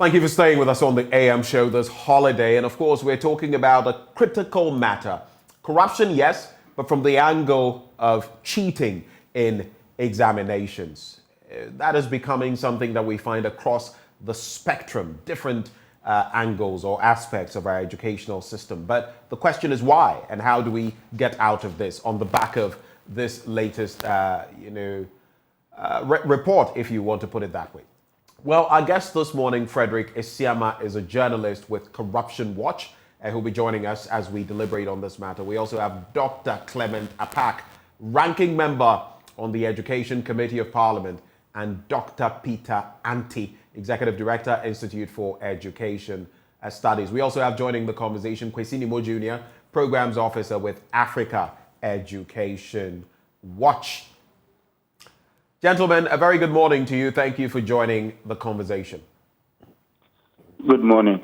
Thank you for staying with us on the AM show this holiday. And of course, we're talking about a critical matter. Corruption, yes, but from the angle of cheating in examinations. That is becoming something that we find across the spectrum, different angles or aspects of our educational system. But the question is why, and how do we get out of this on the back of this latest, report, if you want to put it that way. Well, our guest this morning, Frederick Isiama, is a journalist with Corruption Watch, who'll be joining us as we deliberate on this matter. We also have Dr. Clement Apak, ranking member on the Education Committee of Parliament, and Dr. Peter Anti, Executive Director, Institute for Education Studies. We also have joining the conversation Kwesi Nimo Jr., Programs Officer with Africa Education Watch. Gentlemen, a very good morning to you. Thank you for joining the conversation. Good morning,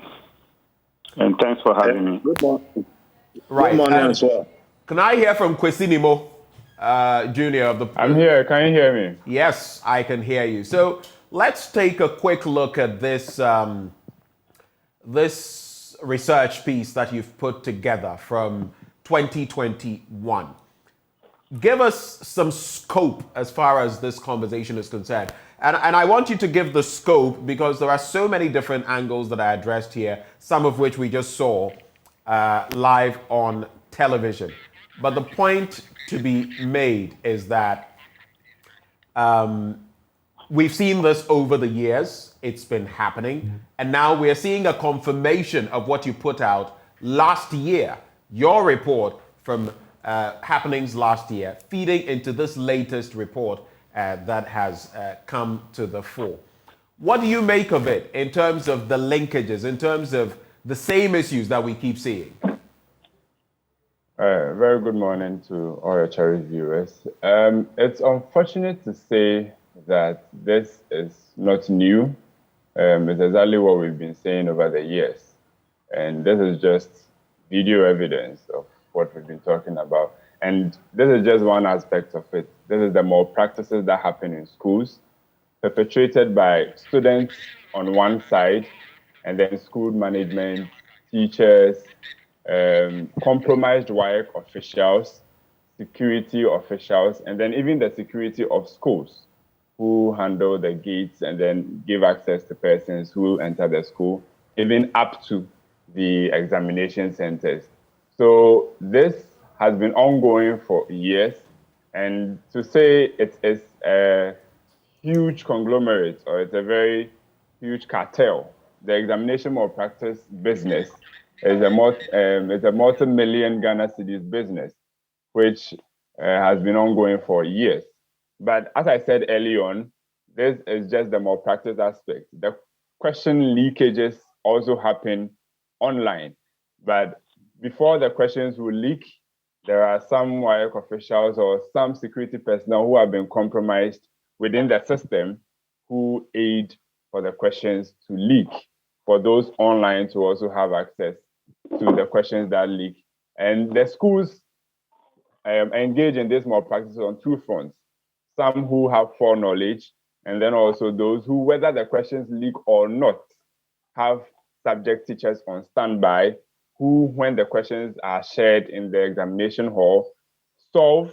and thanks for having me. Good morning. Right. Good morning as well. Can I hear from Kwesi Nimo Jr. of the... I'm here. Can you hear me? Yes, I can hear you. So let's take a quick look at this, this research piece that you've put together from 2021. Give us some scope as far as this conversation is concerned. And I want you to give the scope because there are so many different angles that are addressed here, some of which we just saw live on television. But the point to be made is that we've seen this over the years. It's been happening. And now we're seeing a confirmation of what you put out last year, your report from happenings last year, feeding into this latest report that has come to the fore. What do you make of it in terms of the linkages, in terms of the same issues that we keep seeing? Very good morning to all your cherished viewers. It's unfortunate to say that this is not new. It's exactly what we've been saying over the years. And this is just video evidence of what we've been talking about. And this is just one aspect of it. This is the malpractices that happen in schools, perpetrated by students on one side, and then school management, teachers, compromised WASSCE officials, security officials, and then even the security of schools who handle the gates and then give access to persons who enter the school, even up to the examination centers. So this has been ongoing for years, and to say it is a huge conglomerate or it's a very huge cartel, the examination malpractice business is a multi-million Ghana cedis business, which has been ongoing for years. But as I said early on, this is just the malpractice aspect. The question leakages also happen online, but before the questions will leak, there are some WASSCE officials or some security personnel who have been compromised within the system who aid for the questions to leak, for those online to also have access to the questions that leak. And the schools engage in this malpractice on two fronts. Some who have foreknowledge, and then also those who, whether the questions leak or not, have subject teachers on standby who, when the questions are shared in the examination hall, solve,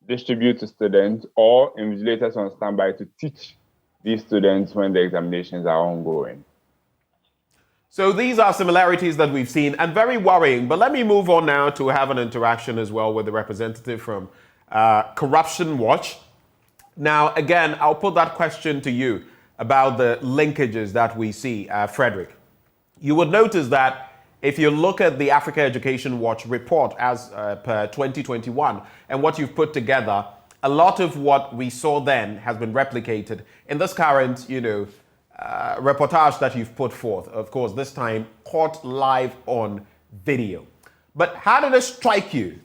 distribute to students, or invigilators on standby to teach these students when the examinations are ongoing. So these are similarities that we've seen and very worrying. But let me move on now to have an interaction as well with the representative from Corruption Watch. Now, again, I'll put that question to you about the linkages that we see, Frederick. You would notice that if you look at the Africa Education Watch report as per 2021 and what you've put together, a lot of what we saw then has been replicated in this current, reportage that you've put forth. Of course, this time caught live on video. But how did it strike you,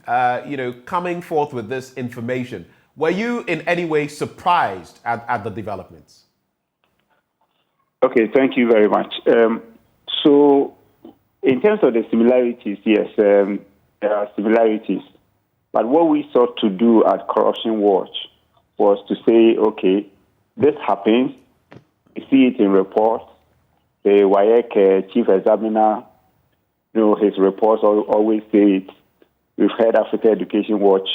coming forth with this information? Were you in any way surprised at the developments? Okay, thank you very much. So, in terms of the similarities, yes, there are similarities. But what we sought to do at Corruption Watch was to say, okay, this happens, we see it in reports, the WAEC chief examiner, his reports always say it. We've heard Africa Education Watch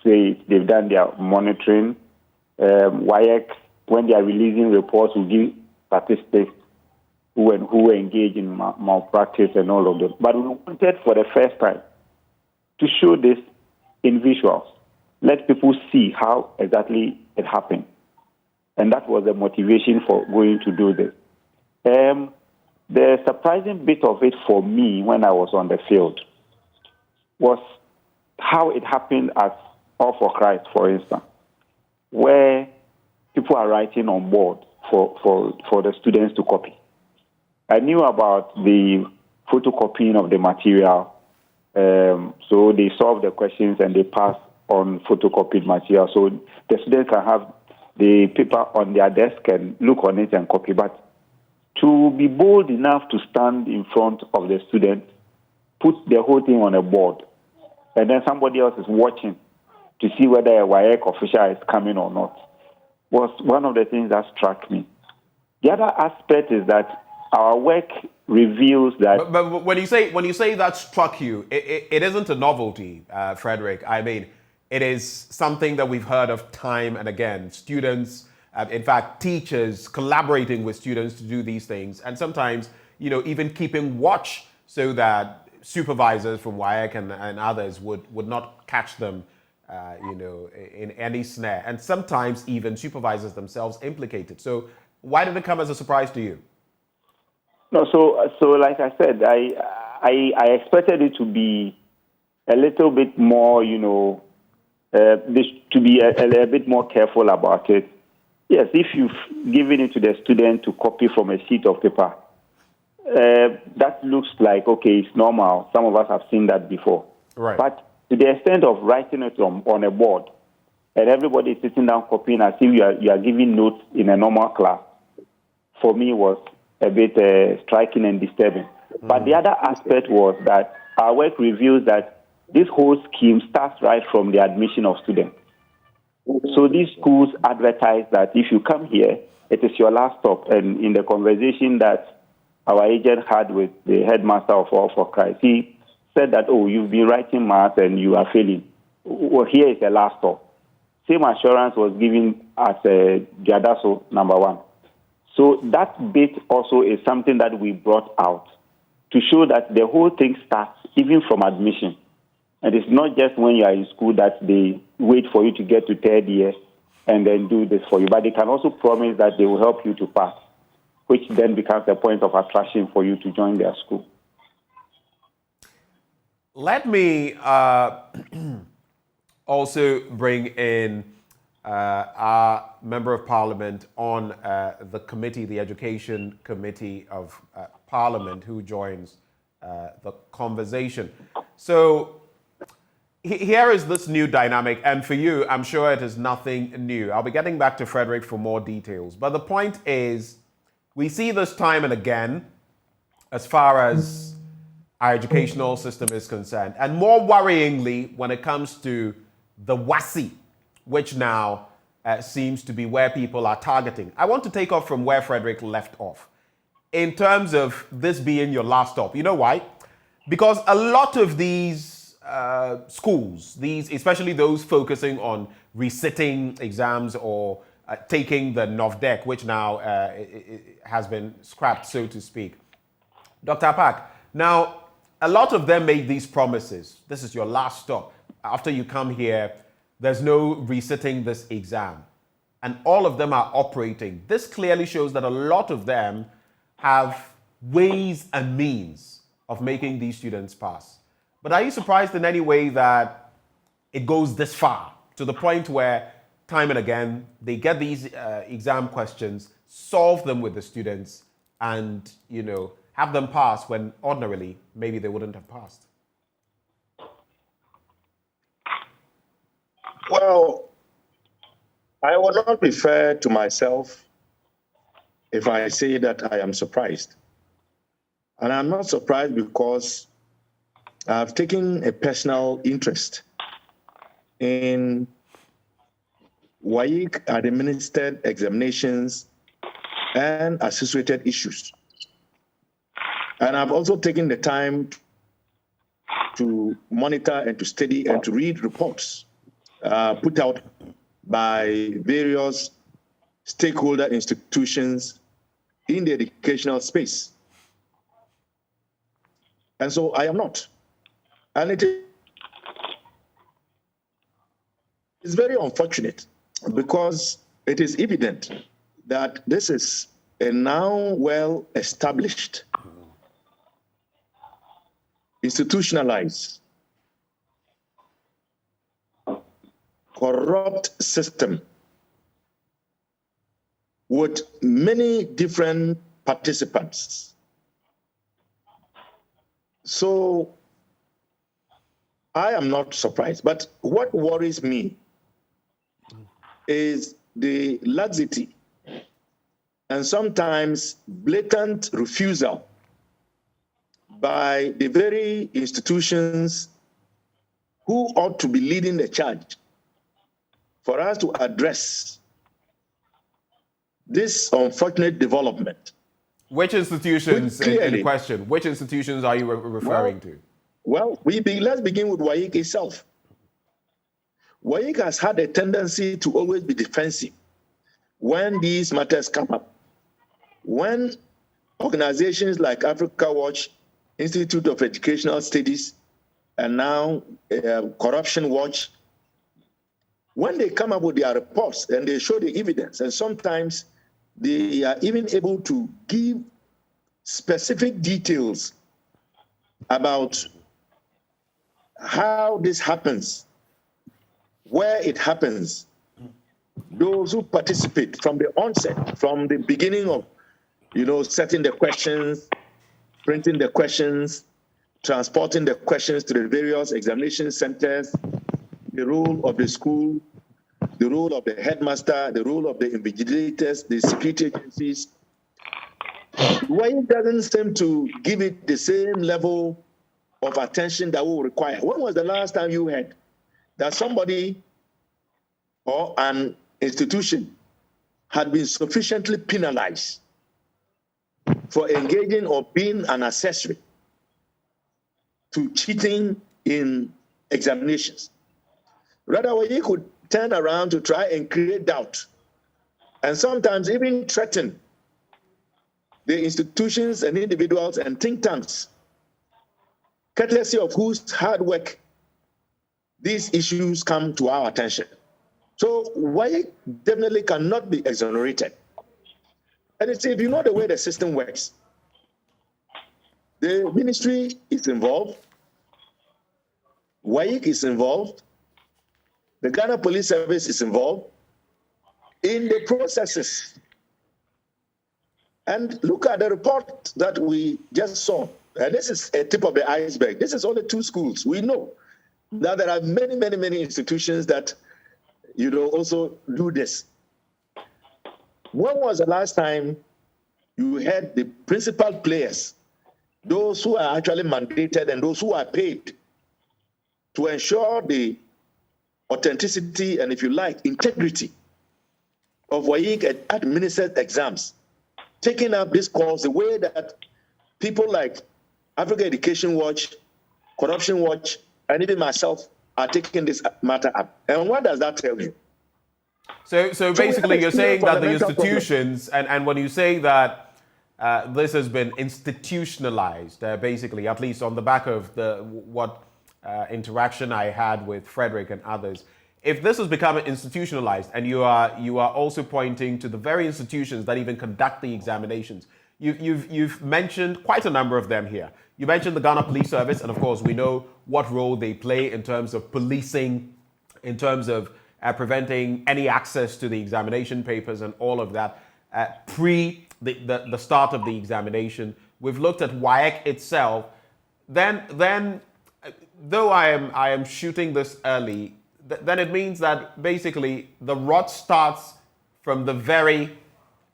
say it. They've done their monitoring. WAEC, when they are releasing reports, will give statistics who engage in malpractice and all of them. But we wanted for the first time to show this in visuals. Let people see how exactly it happened. And that was the motivation for going to do this. The surprising bit of it for me when I was on the field was how it happened at All for Christ, for instance, where people are writing on board for the students to copy. I knew about the photocopying of the material, so they solved the questions and they passed on photocopied material. So the students can have the paper on their desk and look on it and copy. But to be bold enough to stand in front of the student, put the whole thing on a board, and then somebody else is watching to see whether a WAEC official is coming or not, was one of the things that struck me. The other aspect is that our work reveals that. But when you say that struck you, it isn't a novelty, Frederick. I mean, it is something that we've heard of time and again. Students, in fact, teachers collaborating with students to do these things, and sometimes, even keeping watch so that supervisors from WAEC and others would not catch them, in any snare, and sometimes even supervisors themselves implicated. So, why did it come as a surprise to you? No, so like I said, I expected it to be a little bit more, to be a bit more careful about it. Yes, if you've given it to the student to copy from a sheet of paper, that looks like, okay, it's normal. Some of us have seen that before. Right. But to the extent of writing it on a board, and everybody is sitting down copying as if you are giving notes in a normal class, for me was a bit striking and disturbing. But the other aspect was that our work reveals that this whole scheme starts right from the admission of students. So these schools advertise that if you come here, it is your last stop. And in the conversation that our agent had with the headmaster of All for Christ, he said that, you've been writing math and you are failing. Well, here is the last stop. Same assurance was given at Giadaso number 1. So that bit also is something that we brought out to show that the whole thing starts even from admission. And it's not just when you are in school that they wait for you to get to third year and then do this for you, but they can also promise that they will help you to pass, which then becomes a point of attraction for you to join their school. Let me also bring in our Member of Parliament on the committee, the Education Committee of Parliament, who joins the conversation. So here is this new dynamic, and for you, I'm sure it is nothing new. I'll be getting back to Frederick for more details. But the point is, we see this time and again as far as our educational system is concerned. And more worryingly, when it comes to the WASSCE, which now seems to be where people are targeting. I want to take off from where Frederick left off in terms of this being your last stop. You know why? Because a lot of these schools, especially those focusing on resitting exams or taking the NOVDEC, which now has been scrapped, so to speak. Dr. Pak, now, a lot of them made these promises. This is your last stop. After you come here, there's no resitting this exam. And all of them are operating. This clearly shows that a lot of them have ways and means of making these students pass. But are you surprised in any way that it goes this far, to the point where time and again they get these exam questions, solve them with the students, and have them pass when ordinarily maybe they wouldn't have passed? Well, I would not refer to myself if I say that I am surprised. And I'm not surprised because I've taken a personal interest in WAEC administered examinations and associated issues. And I've also taken the time to monitor and to study and to read reports put out by various stakeholder institutions in the educational space. And so I am not. And it is very unfortunate because it is evident that this is a now well-established, institutionalized, corrupt system with many different participants. So I am not surprised, but what worries me is the laxity and sometimes blatant refusal by the very institutions who ought to be leading the charge for us to address this unfortunate development. Which institutions in question? Which institutions are you referring to? Well, let's begin with WASSCE itself. WASSCE has had a tendency to always be defensive when these matters come up. When organizations like Africa Watch, Institute of Educational Studies, and now Corruption Watch, when they come up with their reports and they show the evidence, and sometimes they are even able to give specific details about how this happens, where it happens, those who participate from the onset, from the beginning of, setting the questions, printing the questions, transporting the questions to the various examination centers, the role of the school, the role of the headmaster, the role of the invigilators, the security agencies. Why it doesn't seem to give it the same level of attention that we require? When was the last time you heard that somebody or an institution had been sufficiently penalized for engaging or being an accessory to cheating in examinations? Rather, we could turn around to try and create doubt and sometimes even threaten the institutions and individuals and think tanks, courtesy of whose hard work these issues come to our attention. So why definitely cannot be exonerated. And it's, if you know the way the system works, the ministry is involved, WASSCE is involved, the Ghana Police Service is involved in the processes. And look at the report that we just saw. And this is a tip of the iceberg. This is only 2 schools. We know that there are many, many, many institutions that, also do this. When was the last time you had the principal players, those who are actually mandated and those who are paid to ensure the authenticity and, if you like, integrity of WASSCE administered exams, taking up this cause the way that people like Africa Education Watch, Corruption Watch, and even myself are taking this matter up? And what does that tell you? So basically, you're saying that the institutions, and when you say that this has been institutionalized, basically, at least on the back of what interaction I had with Frederick and others, if this has become institutionalized, and you are also pointing to the very institutions that even conduct the examinations, you've mentioned quite a number of them here. You mentioned the Ghana Police Service, and of course we know what role they play in terms of policing, in terms of preventing any access to the examination papers and all of that pre the start of the examination. We've looked at WASSCE itself. Then though I am shooting this early, then it means that basically the rot starts from the very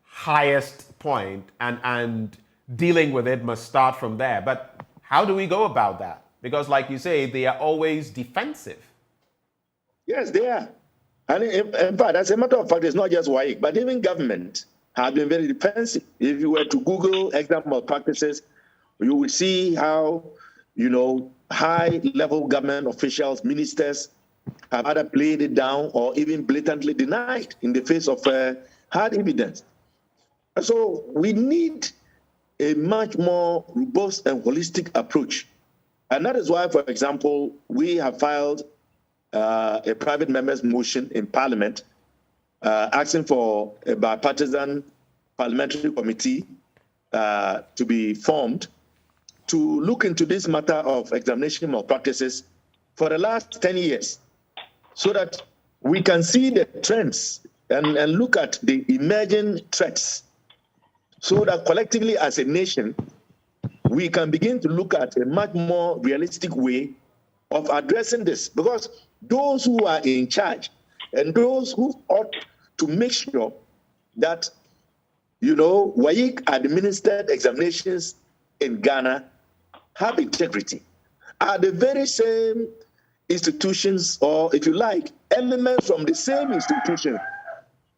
highest point, and dealing with it must start from there. But how do we go about that? Because like you say, they are always defensive. Yes, they are. And in fact, as a matter of fact, it's not just WASSCE, but even government have been very defensive. If you were to Google exam malpractices You will see how, high-level government officials, ministers, have either played it down or even blatantly denied in the face of hard evidence. And so we need a much more robust and holistic approach. And that is why, for example, we have filed a private member's motion in Parliament asking for a bipartisan parliamentary committee to be formed to look into this matter of examination malpractices for the last 10 years so that we can see the trends and look at the emerging threats so that collectively as a nation, we can begin to look at a much more realistic way of addressing this. Because those who are in charge and those who ought to make sure that, WASSCE administered examinations in Ghana have integrity are the very same institutions, or if you like, elements from the same institution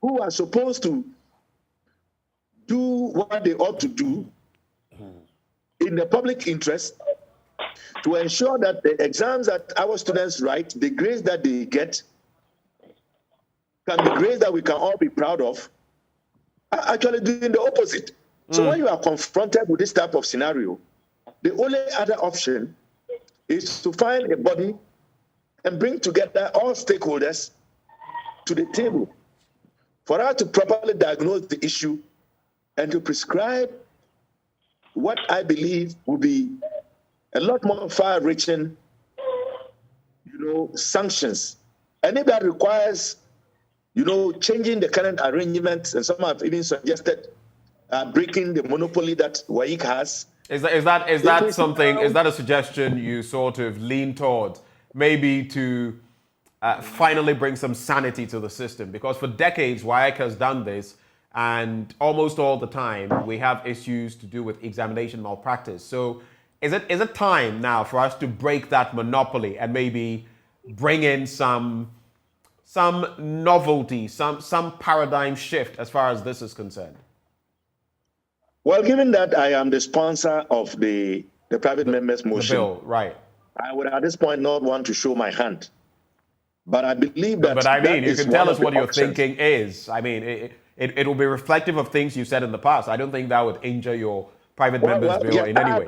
who are supposed to do what they ought to do in the public interest to ensure that the exams that our students write, the grades that they get, can be grades that we can all be proud of, are actually doing the opposite. So when you are confronted with this type of scenario, the only other option is to find a body and bring together all stakeholders to the table for us to properly diagnose the issue and to prescribe what I believe will be a lot more far-reaching, sanctions. And if that requires, changing the current arrangements, and some have even suggested breaking the monopoly that WASSCE has. Is that a suggestion you sort of lean toward, maybe to finally bring some sanity to the system? Because for decades, WASSCE has done this, and almost all the time we have issues to do with examination malpractice. So is it time now for us to break that monopoly and maybe bring in some novelty, some paradigm shift as far as this is concerned? Well, given that I am the sponsor of the private members' motion, the bill, right? I would at this point not want to show my hand. But I believe that. But I mean, you can tell us what your options. thinking is. I mean, it will be reflective of things you said in the past. I don't think that would injure your private members' bill in any way.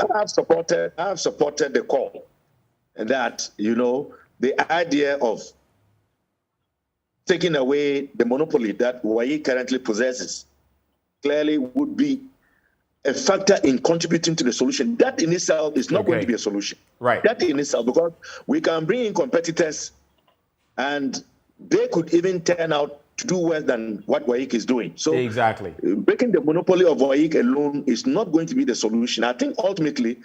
I have supported the call that, the idea of taking away the monopoly that WASSCE currently possesses clearly would be a factor in contributing to the solution. That in itself is not going to be a solution. Right. That in itself, because we can bring in competitors and they could even turn out to do worse than what WASSCE is doing. So exactly, breaking the monopoly of WASSCE alone is not going to be the solution. I think ultimately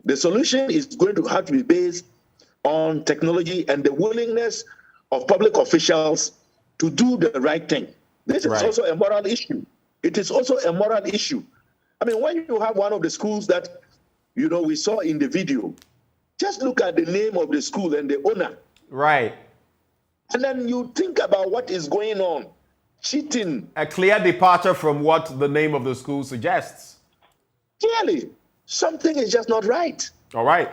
the solution is going to have to be based on technology and the willingness of public officials to do the right thing. This is also a moral issue. It is also a moral issue. I mean, when you have one of the schools that, we saw in the video, just look at the name of the school and the owner. Right. And then you think about what is going on. Cheating. A clear departure from what the name of the school suggests. Clearly, something is just not right. All right.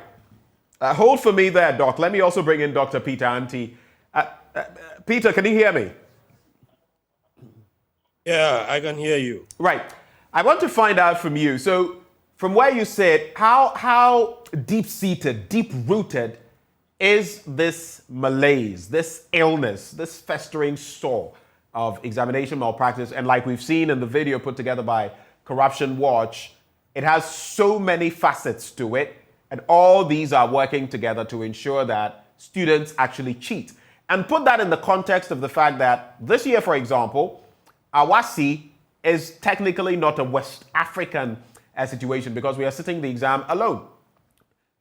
Hold for me there, Doc. Let me also bring in Dr. Peter Anti. Peter, can you hear me? Yeah, I can hear you. Right. I want to find out from you. So, from where you sit, how deep-seated, deep-rooted is this malaise, this illness, this festering sore of examination malpractice? And like we've seen in the video put together by Corruption Watch, it has so many facets to it, and all these are working together to ensure that students actually cheat. And put that in the context of the fact that this year, for example, our WASSCE is technically not a West African situation because we are sitting the exam alone.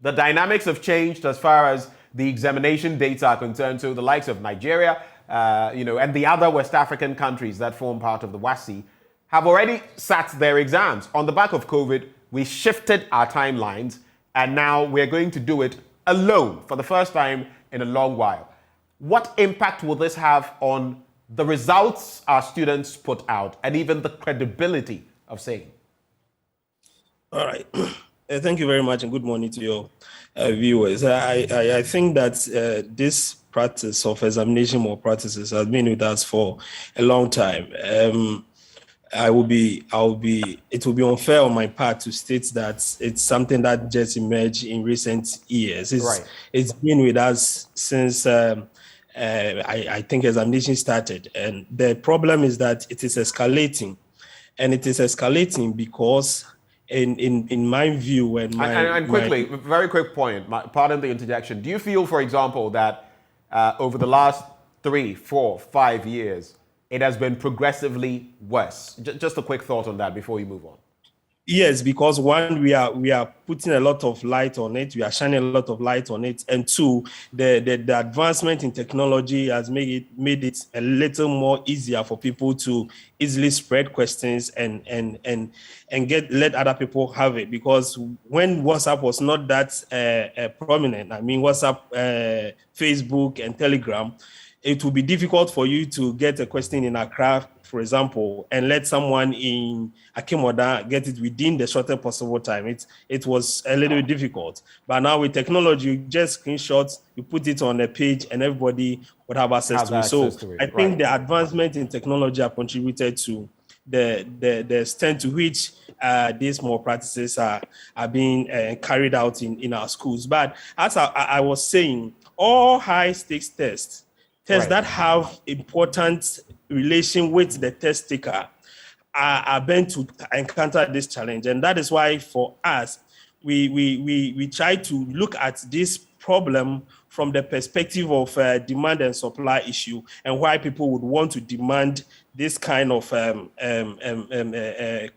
The dynamics have changed as far as the examination dates are concerned. So the likes of Nigeria, and the other West African countries that form part of the WASSCE have already sat their exams. On the back of COVID, we shifted our timelines, and now we're going to do it alone for the first time in a long while. What impact will this have on the results our students put out and even the credibility of saying? All right. Thank you very much, and good morning to your viewers. I think that this practice of examination malpractices has been with us for a long time. It will be unfair on my part to state that it's something that just emerged in recent years. It's been with us since I think examination started, and the problem is that it is escalating, and it is escalating because in my view and quickly, very quick point, pardon the interjection. Do you feel, for example, that over the last 3, 4, 5 years, it has been progressively worse? Just a quick thought on that before you move on. Yes, because one, we are putting a lot of light on it. We are shining a lot of light on it, and two, the advancement in technology has made it a little more easier for people to easily spread questions and let other people have it. Because when WhatsApp was not that prominent, I mean WhatsApp, Facebook, and Telegram, it will be difficult for you to get a question in Accra, for example, and let someone in Akemoda get it within the shortest possible time. It was a little difficult. But now with technology, you just screenshot, you put it on a page, and everybody would have access to it. So I think the advancement in technology have contributed to the extent to which these malpractices are being carried out in our schools. But as I was saying, all high-stakes tests that have important relation with the test taker are meant to encounter this challenge. And that is why for us, we try to look at this problem from the perspective of demand and supply issue, and why people would want to demand this kind of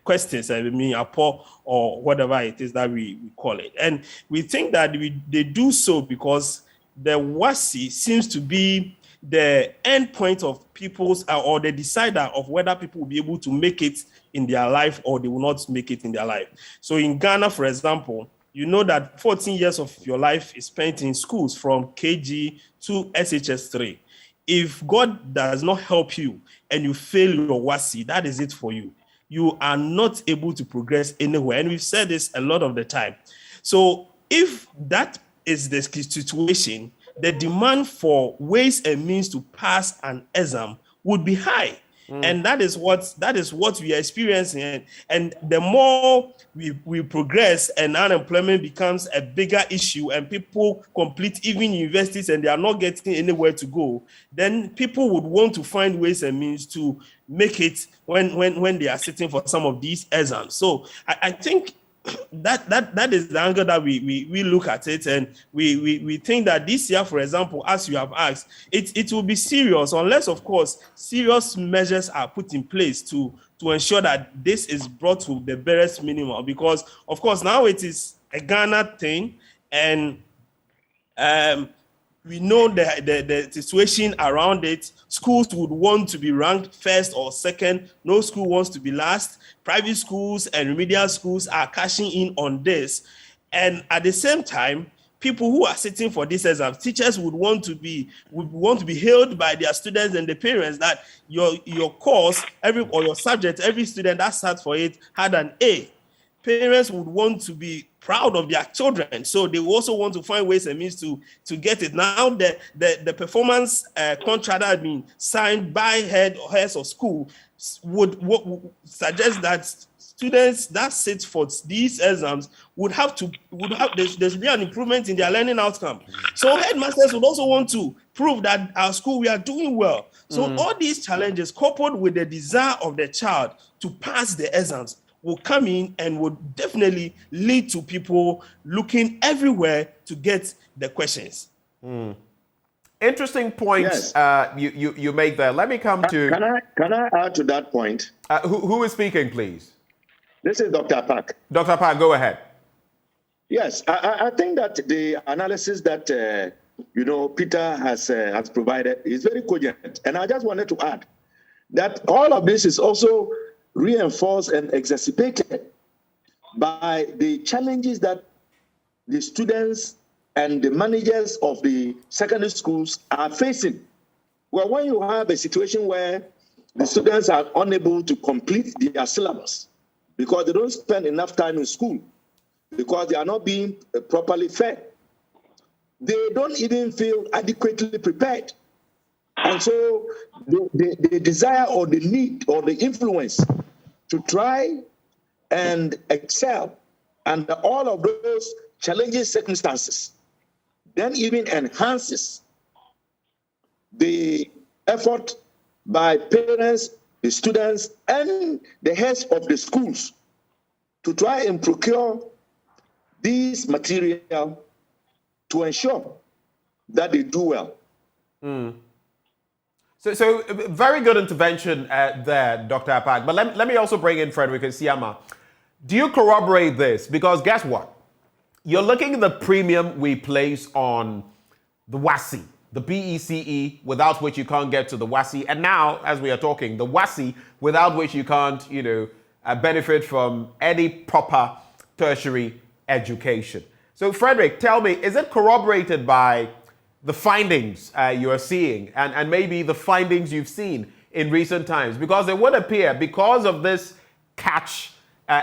questions, I mean, APO or whatever it is that we call it. And we think that they do so because the WASSCE seems to be the end point of people's or the decider of whether people will be able to make it in their life or they will not make it in their life. So in Ghana, for example, you know that 14 years of your life is spent in schools from KG to SHS3. If God does not help you and you fail your WASSCE, that is it for you. You are not able to progress anywhere. And we've said this a lot of the time. So if that is the situation, the demand for ways and means to pass an exam would be high. And that is what we are experiencing. And the more we progress and unemployment becomes a bigger issue and people complete even universities and they are not getting anywhere to go, then people would want to find ways and means to make it when they are sitting for some of these exams. So I think that is the angle that we look at it, and we think that this year, for example, as you have asked, it will be serious unless, of course, serious measures are put in place to ensure that this is brought to the barest minimum. Because, of course, now it is a Ghana thing, and we know the situation around it. Schools would want to be ranked first or second. No school wants to be last. Private schools and remedial schools are cashing in on this. And at the same time, people who are sitting for this exam, teachers would want to be hailed by their students and the parents that your course, or your subject, every student that sat for it had an A. Parents would want to be proud of their children, so they also want to find ways and means to get it. Now the performance contract that has been signed by heads of school would suggest that students that sit for these exams would have there should be an improvement in their learning outcome. So headmasters would also want to prove that our school, we are doing well. So all these challenges, coupled with the desire of the child to pass the exams, will come in and would definitely lead to people looking everywhere to get the questions. Interesting points. Yes. You make there. Let me come to... Can I add to that point? Who is speaking, please? This is Dr. Park. Dr. Park, go ahead. Yes, I think that the analysis that Peter has provided is very cogent. And I just wanted to add that all of this is also reinforced and exacerbated by the challenges that the students and the managers of the secondary schools are facing. Well, when you have a situation where the students are unable to complete their syllabus because they don't spend enough time in school, because they are not being properly fed. They don't even feel adequately prepared. And so the desire or the need or the influence to try and excel under all of those challenging circumstances then even enhances the effort by parents, the students, and the heads of the schools to try and procure these material to ensure that they do well. So very good intervention there, Dr. Apak. But let me also bring in Frederick and Siama. Do you corroborate this? Because guess what? You're looking at the premium we place on the WASSCE, the BECE, without which you can't get to the WASSCE. And now, as we are talking, the WASSCE, without which you can't, benefit from any proper tertiary education. So, Frederick, tell me, is it corroborated by the findings you are seeing and maybe the findings you've seen in recent times? Because it would appear, because of this catch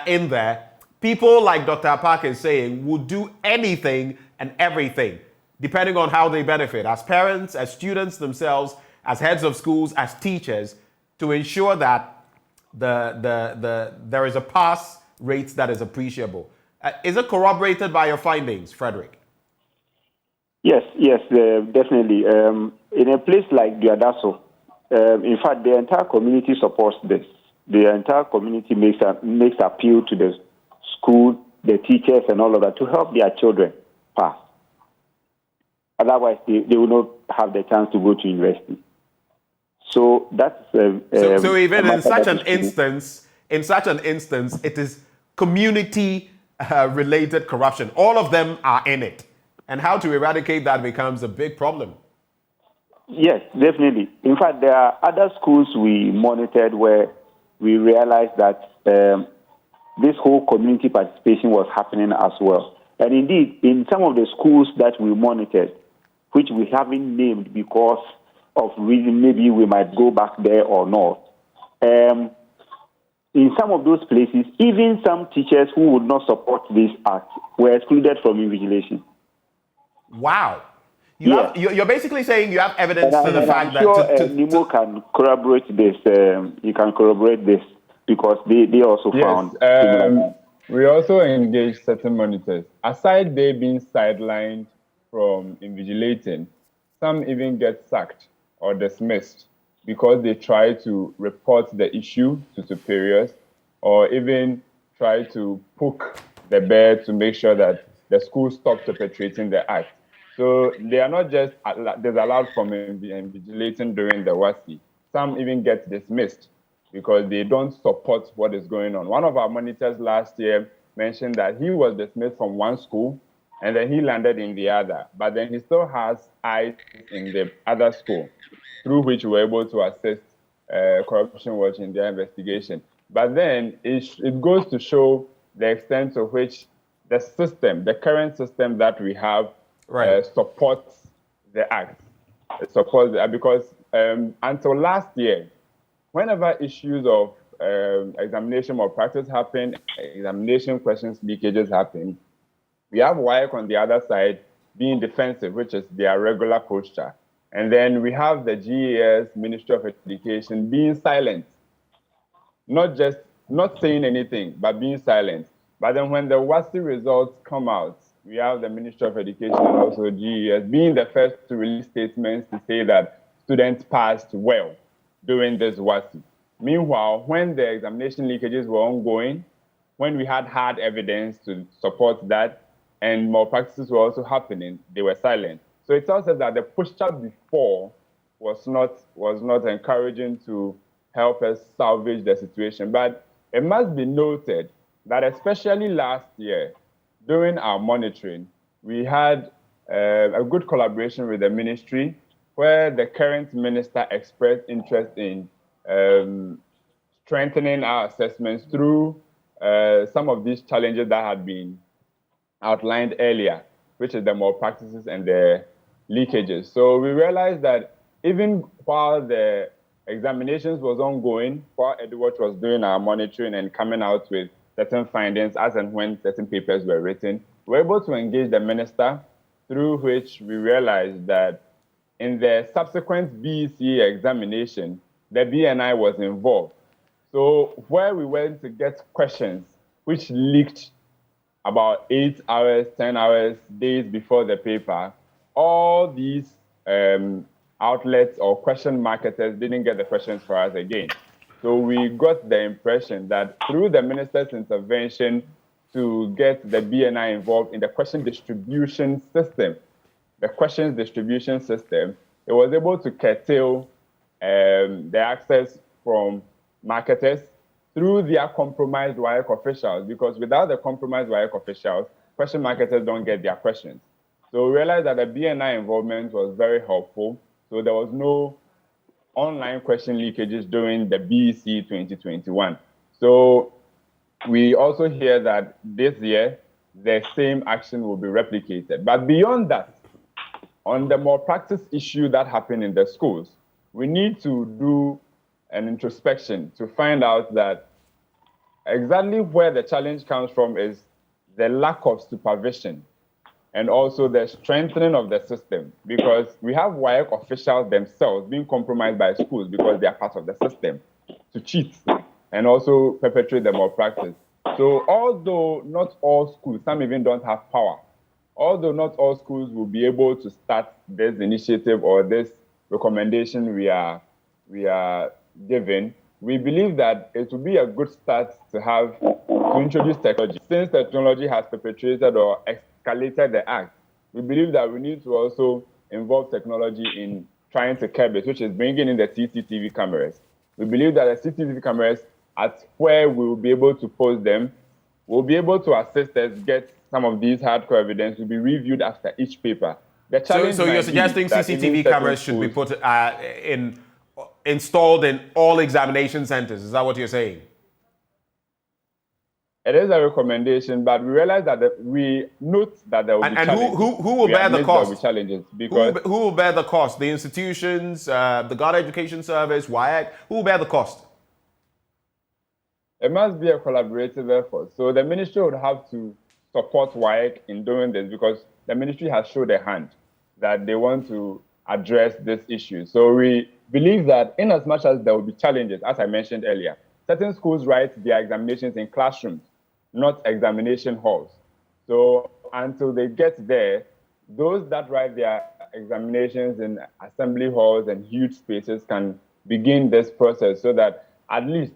in there, people like Dr. Apak is saying will do anything and everything, depending on how they benefit, as parents, as students themselves, as heads of schools, as teachers, to ensure that there is a pass rate that is appreciable. Is it corroborated by your findings, Frederick? Yes, definitely. In a place like Duadaso, in fact, the entire community supports this. The entire community makes appeal to the school, the teachers, and all of that to help their children pass. Otherwise, they will not have the chance to go to university. So that's so even in such an instance, it is community related corruption. All of them are in it. And how to eradicate that becomes a big problem. Yes, definitely. In fact, there are other schools we monitored where we realized that this whole community participation was happening as well. And indeed, in some of the schools that we monitored, which we haven't named because of reason, maybe we might go back there or not, in some of those places, even some teachers who would not support this act were excluded from invigilation. Wow. You're basically saying you have evidence to the fact that... Nemo can corroborate this. You can corroborate this because they also found... we also engaged certain monitors. Aside they being sidelined from invigilating, some even get sacked or dismissed because they try to report the issue to superiors or even try to poke the bear to make sure that the school stops perpetrating the act. So they are not just disallowed from invigilating during the WASSCE. Some even get dismissed because they don't support what is going on. One of our monitors last year mentioned that he was dismissed from one school and then he landed in the other, but then he still has eyes in the other school, through which we were able to assist Corruption Watch in their investigation. But then it goes to show the extent to which the system, the current system that we have, supports the act. It supports it because until last year, whenever issues of examination malpractice happen, examination questions leakages happen, we have WAEC on the other side being defensive, which is their regular posture. And then we have the GAS, Ministry of Education, being silent. Not saying anything, but being silent. But then when the WASSCE results come out, we have the Ministry of Education and also GAS being the first to release statements to say that students passed well during this WASSCE. Meanwhile, when the examination leakages were ongoing, when we had hard evidence to support that, and malpractices were also happening, they were silent. So it tells us that the posture before was not encouraging to help us salvage the situation. But it must be noted that especially last year, during our monitoring, we had a good collaboration with the ministry where the current minister expressed interest in strengthening our assessments through some of these challenges that had been outlined earlier, which is the malpractices and the leakages. So we realized that even while the examinations was ongoing, while EduWatch was doing our monitoring and coming out with certain findings as and when certain papers were written. We were able to engage the minister, through which we realized that in the subsequent BECE examination, the BNI was involved. So where we went to get questions which leaked about 8 hours, 10 hours, days before the paper, all these outlets or question marketers didn't get the questions for us again. So we got the impression that through the minister's intervention to get the BNI involved in the question distribution system, it was able to curtail the access from marketers through their compromised WAEC officials, because without the compromised WAEC officials, question marketers don't get their questions. So we realized that the BNI involvement was very helpful. So there was no online question leakages during the BEC 2021. So we also hear that this year, the same action will be replicated. But beyond that, on the malpractice issue that happened in the schools, we need to do an introspection to find out that exactly where the challenge comes from is the lack of supervision and also the strengthening of the system, because we have WAEC officials themselves being compromised by schools because they are part of the system to cheat and also perpetrate the malpractice. So although not all schools, some even don't have power, although not all schools will be able to start this initiative or this recommendation we are given, we believe that it would be a good start to introduce technology. Since technology has perpetrated or escalated the act, we believe that we need to also involve technology in trying to curb it, which is bringing in the CCTV cameras. We believe that the CCTV cameras, at where we will be able to post them, will be able to assist us get some of these hardcore evidence to be reviewed after each paper. So you're suggesting CCTV cameras should be put installed in all examination centers? Is that what you're saying? It is a recommendation, but we realize that we note that there will be challenges. And who will bear the cost? There will be challenges because who will bear the cost? The institutions, the God Education Service, WAEC, who will bear the cost? It must be a collaborative effort. So the ministry would have to support WAEC in doing this, because the ministry has showed a hand that they want to address this issue. So we believe that in as much as there will be challenges, as I mentioned earlier, certain schools write their examinations in classrooms, not examination halls. So until they get there, those that write their examinations in assembly halls and huge spaces can begin this process, so that at least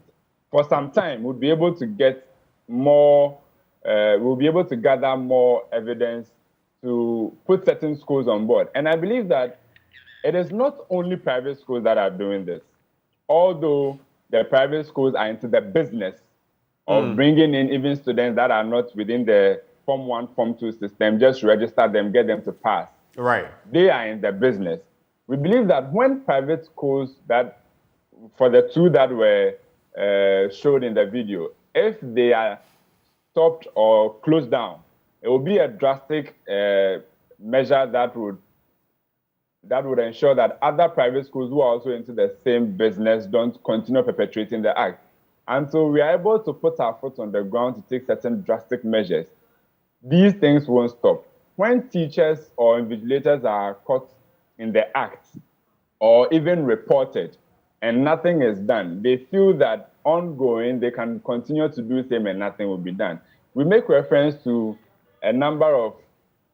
for some time we'll be able to get more, we'll be able to gather more evidence to put certain schools on board. And I believe that it is not only private schools that are doing this, although the private schools are into the business of bringing in even students that are not within the Form 1, Form 2 system, just register them, get them to pass. Right. They are in the business. We believe that when private schools, that for the two that were showed in the video, if they are stopped or closed down, it will be a drastic measure that would ensure that other private schools who are also into the same business don't continue perpetrating the act. And so we are able to put our foot on the ground to take certain drastic measures. These things won't stop. When teachers or invigilators are caught in the act or even reported and nothing is done, they feel that ongoing they can continue to do the same and nothing will be done. We make reference to a number of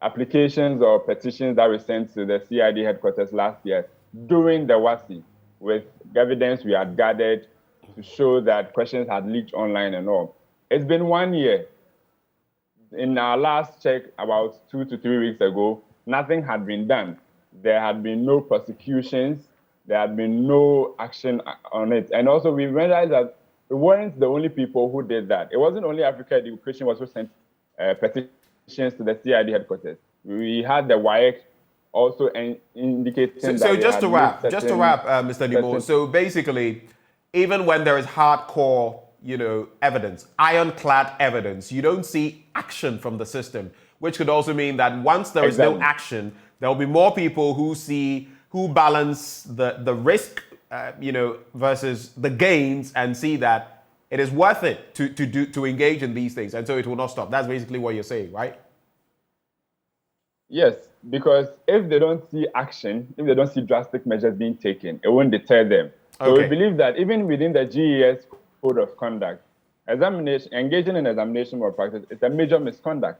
applications or petitions that we sent to the CID headquarters last year during the WASSCE, with evidence we had gathered to show that questions had leaked online and all. It's been 1 year. In our last check about 2 to 3 weeks ago, nothing had been done. There had been no prosecutions. There had been no action on it. And also we realized that we weren't the only people who did that. It wasn't only Africa Education was who sent petitions to the CID headquarters. We had the WAEC also indicating that. So just to wrap, Mr. Limo. So basically, even when there is hardcore, evidence, ironclad evidence, you don't see action from the system, which could also mean that once there is no action, there will be more people who balance the risk, versus the gains, and see that it is worth it to engage in these things, and so it will not stop. That's basically what you're saying, right? Yes, because if they don't see action, if they don't see drastic measures being taken, it won't deter them. So we believe that even within the GES code of conduct, engaging in examination malpractice is a major misconduct.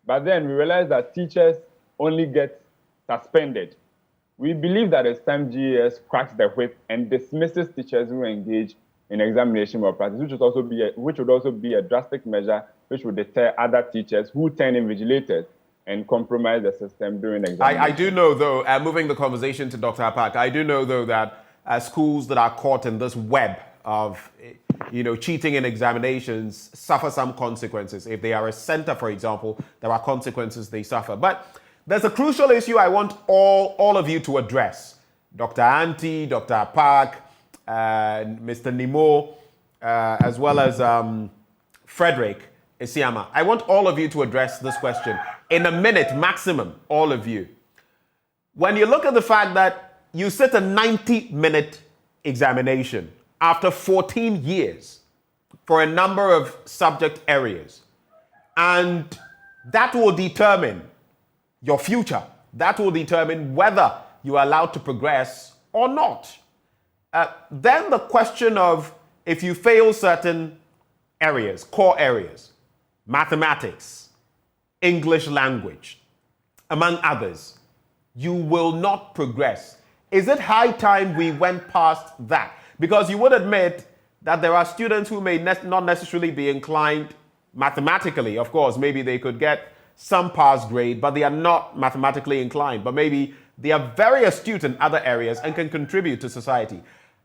But then we realize that teachers only get suspended. We believe that it's time GES cracks the whip and dismisses teachers who engage in examination malpractice, which would also be a drastic measure which would deter other teachers who turn invigilators and compromise the system during examination. I do know, though, moving the conversation to Dr. Apak, I do know, though, that schools that are caught in this web of, cheating in examinations suffer some consequences. If they are a center, for example, there are consequences they suffer. But there's a crucial issue I want all of you to address. Dr. Anti, Dr. Apak, Mr. Nimo, as well as Frederick Isiama. I want all of you to address this question in a minute maximum, all of you. When you look at the fact that you sit a 90-minute examination after 14 years for a number of subject areas, and that will determine your future. That will determine whether you are allowed to progress or not. Then the question of if you fail certain areas, core areas, mathematics, English language, among others, you will not progress. Is it high time we went past that? Because you would admit that there are students who may not necessarily be inclined mathematically. Of course, maybe they could get some pass grade, but they are not mathematically inclined. But maybe they are very astute in other areas and can contribute to society.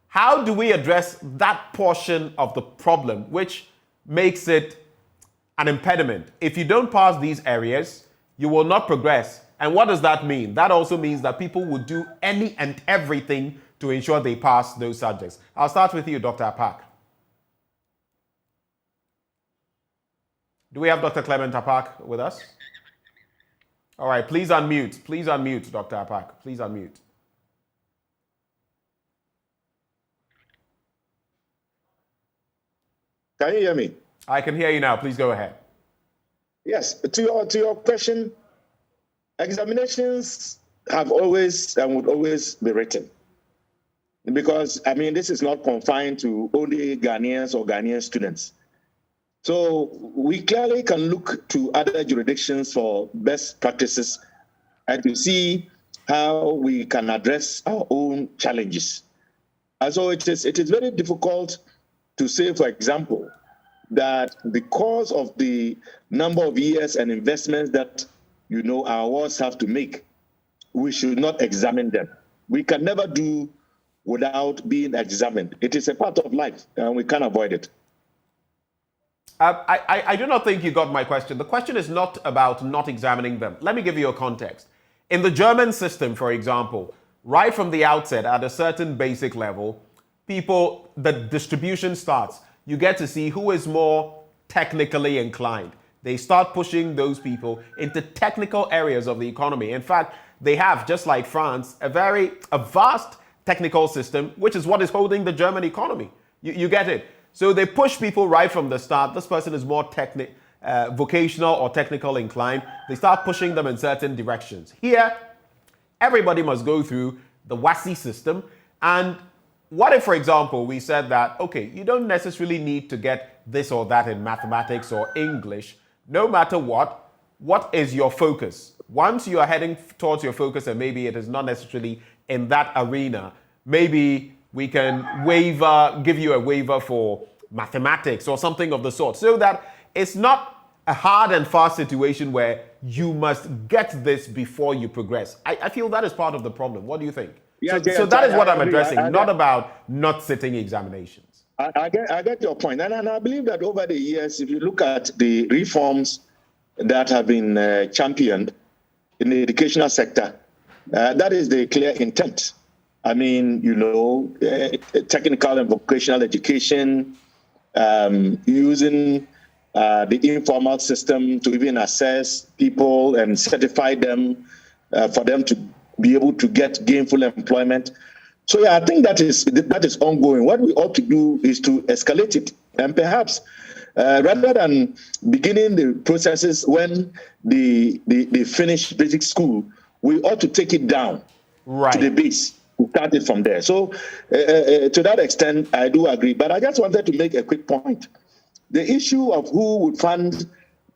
How do we address that portion of the problem, which makes it an impediment? If you don't pass these areas, you will not progress. And what does that mean? That also means that people will do any and everything to ensure they pass those subjects. I'll start with you, Dr. Apak. Do we have Dr. Clement Apak with us? All right, please unmute. Please unmute, Dr. Apak. Please unmute. Can you hear me? I can hear you now. Please go ahead. Yes, to your question, examinations have always and would always be written. Because, this is not confined to only Ghanaians or Ghanaian students. So we clearly can look to other jurisdictions for best practices and to see how we can address our own challenges. And so it is very difficult to say, for example, that because of the number of years and investments that our wards have to make, we should not examine them. We can never do without being examined. It is a part of life, and we can't avoid it. I do not think you got my question. The question is not about not examining them. Let me give you a context. In the German system, for example, right from the outset, at a certain basic level, the distribution starts. You get to see who is more technically inclined. They start pushing those people into technical areas of the economy. In fact, they have, just like France, a vast technical system, which is what is holding the German economy. You get it? So they push people right from the start. This person is more vocational or technical inclined. They start pushing them in certain directions. Here, everybody must go through the WASSCE system. And what if, for example, we said that, okay, you don't necessarily need to get this or that in mathematics or English, no matter what is your focus? Once you are heading towards your focus and maybe it is not necessarily in that arena, maybe we can give you a waiver for mathematics or something of the sort, so that it's not a hard and fast situation where you must get this before you progress. I feel that is part of the problem. What do you think? Yeah, so that is what I'm addressing, not about not sitting examinations. I get your point. And I believe that over the years, if you look at the reforms that have been championed in the educational sector, that is the clear intent. Technical and vocational education, using the informal system to even assess people and certify them for them to be able to get gainful employment. So I think that is ongoing. What we ought to do is to escalate it And perhaps rather than beginning the processes when they finish basic school, we ought to take it down to the base. We start it from there. So to that extent, I do agree. But I just wanted to make a quick point. The issue of who would fund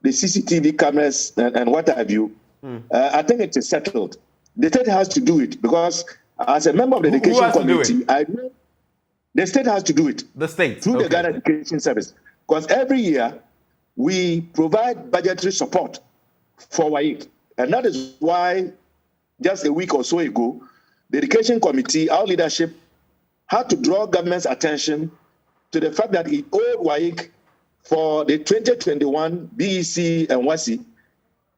the CCTV cameras and what have you, I think it is settled. The state has to do it because as a member of the education committee, I know the state has to do it. The state. Through the Ghana Education Service. Because every year we provide budgetary support for WAEC. And that is why just a week or so ago, the Education Committee, our leadership, had to draw government's attention to the fact that it owed WAEC for the 2021 BEC and WASSCE,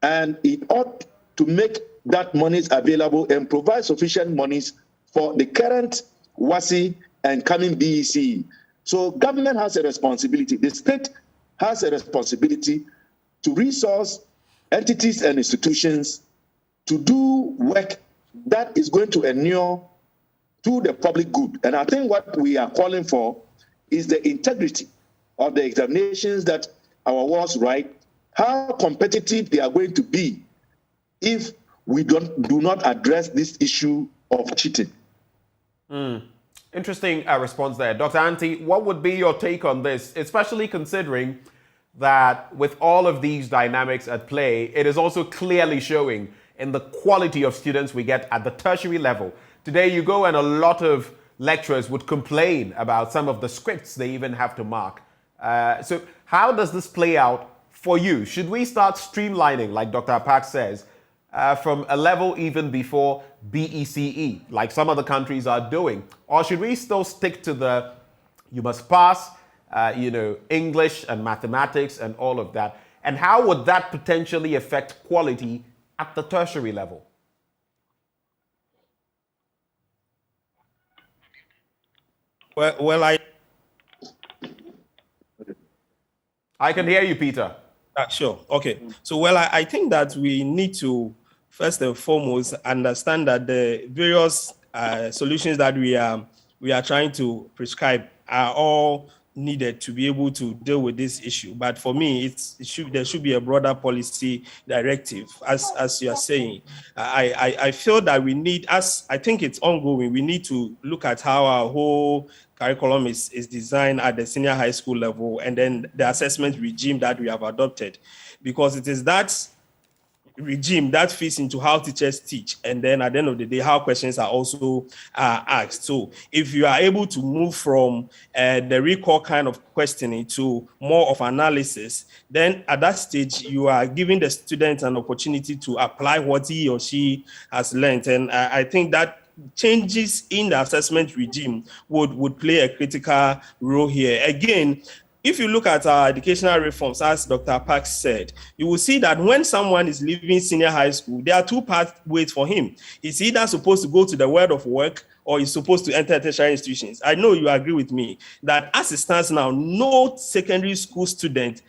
and it ought to make that monies available and provide sufficient monies for the current WASSCE and coming BEC. So government has a responsibility. The state has a responsibility to resource entities and institutions to do work that is going to inure to the public good. And I think what we are calling for is the integrity of the examinations that our WASSCE write, how competitive they are going to be if we do not address this issue of cheating. Interesting response there. Dr. Anti, what would be your take on this, especially considering that with all of these dynamics at play, it is also clearly showing in the quality of students we get at the tertiary level. Today you go and a lot of lecturers would complain about some of the scripts they even have to mark. So how does this play out for you? Should we start streamlining, like Dr. Apak says, from a level even before BECE, like some other countries are doing? Or should we still stick to the, you must pass, English and mathematics and all of that? And how would that potentially affect quality at the tertiary level? Well, I can hear you, Peter. Sure. Okay. So, I think that we need to first and foremost understand that the various solutions that we are trying to prescribe are all needed to be able to deal with this issue. But for me, there should be a broader policy directive, as you are saying. I feel that we need, as I think it's ongoing, we need to look at how our whole curriculum is designed at the senior high school level, and then the assessment regime that we have adopted, because it is that regime that fits into how teachers teach, and then at the end of the day, how questions are also asked. So if you are able to move from the recall kind of questioning to more of analysis, then at that stage, you are giving the student an opportunity to apply what he or she has learned. And I think that changes in the assessment regime would play a critical role here. Again, if you look at our educational reforms, as Dr. Apak said, you will see that when someone is leaving senior high school, there are two pathways for him. He's either supposed to go to the world of work or he's supposed to enter tertiary institutions. I know you agree with me that as it stands now, no secondary school student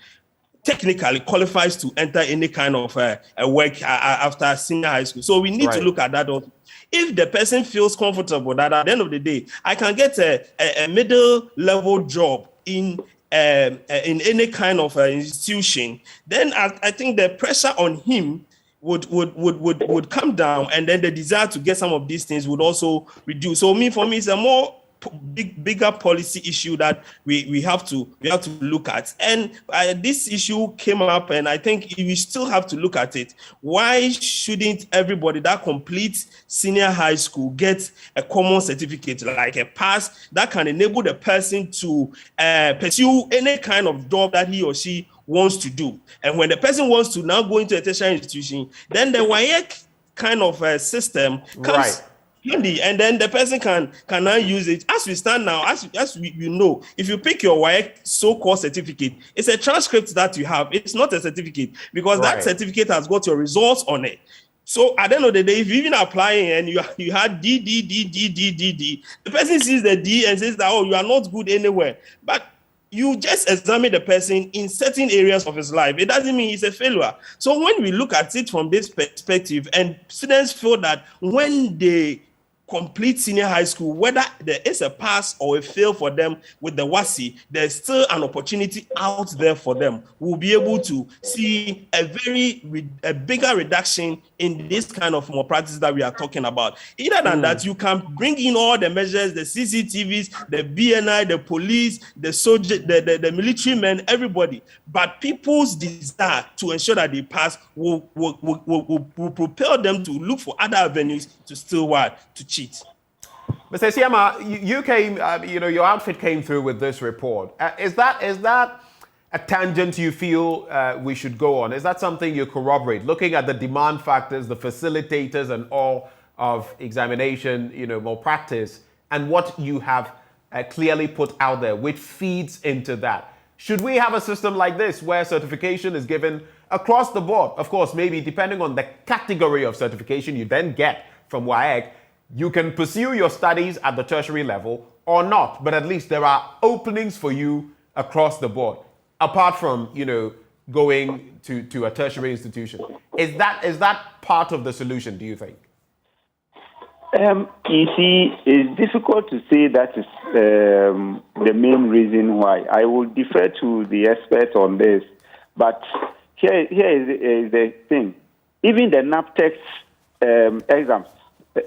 technically qualifies to enter any kind of work after senior high school. So we need to look at that also. If the person feels comfortable that at the end of the day, I can get a middle level job in any kind of institution, then I think the pressure on him would come down, and then the desire to get some of these things would also reduce. So for me, it's a more bigger policy issue that we have to look at. And this issue came up, and I think we still have to look at it. Why shouldn't everybody that completes senior high school get a common certificate, like a pass that can enable the person to pursue any kind of job that he or she wants to do? And when the person wants to now go into a tertiary institution, then the WAEC kind of system comes handy, and then the person can now use it. As we stand now, as we know, if you pick your WAEC so-called certificate, it's a transcript that you have. It's not a certificate, because that certificate has got your results on it. So at the end of the day, if you even applying and you had D, the person sees the D and says that, oh, you are not good anywhere. But you just examine the person in certain areas of his life. It doesn't mean he's a failure. So when we look at it from this perspective, and students feel that when they complete senior high school, whether there is a pass or a fail for them with the WASSCE, there's still an opportunity out there for them. We'll be able to see a bigger reduction in this kind of malpractice that we are talking about. Either than that, you can bring in all the measures, the CCTVs, the BNI, the police, the soldier, the military men, everybody. But people's desire to ensure that they pass will propel them to look for other avenues to still what? To cheat. Mr. Siama, you came, your outfit came through with this report. Is that a tangent you feel we should go on? Is that something you corroborate? Looking at the demand factors, the facilitators and all of examination, malpractice, and what you have clearly put out there, which feeds into that. Should we have a system like this where certification is given across the board? Of course, maybe depending on the category of certification you then get from WAEC, you can pursue your studies at the tertiary level or not, but at least there are openings for you across the board, apart from, going to a tertiary institution. Is that part of the solution, do you think? You see, it's difficult to say that is the main reason why. I will defer to the experts on this, but here is the thing. Even the NAPTEX exams,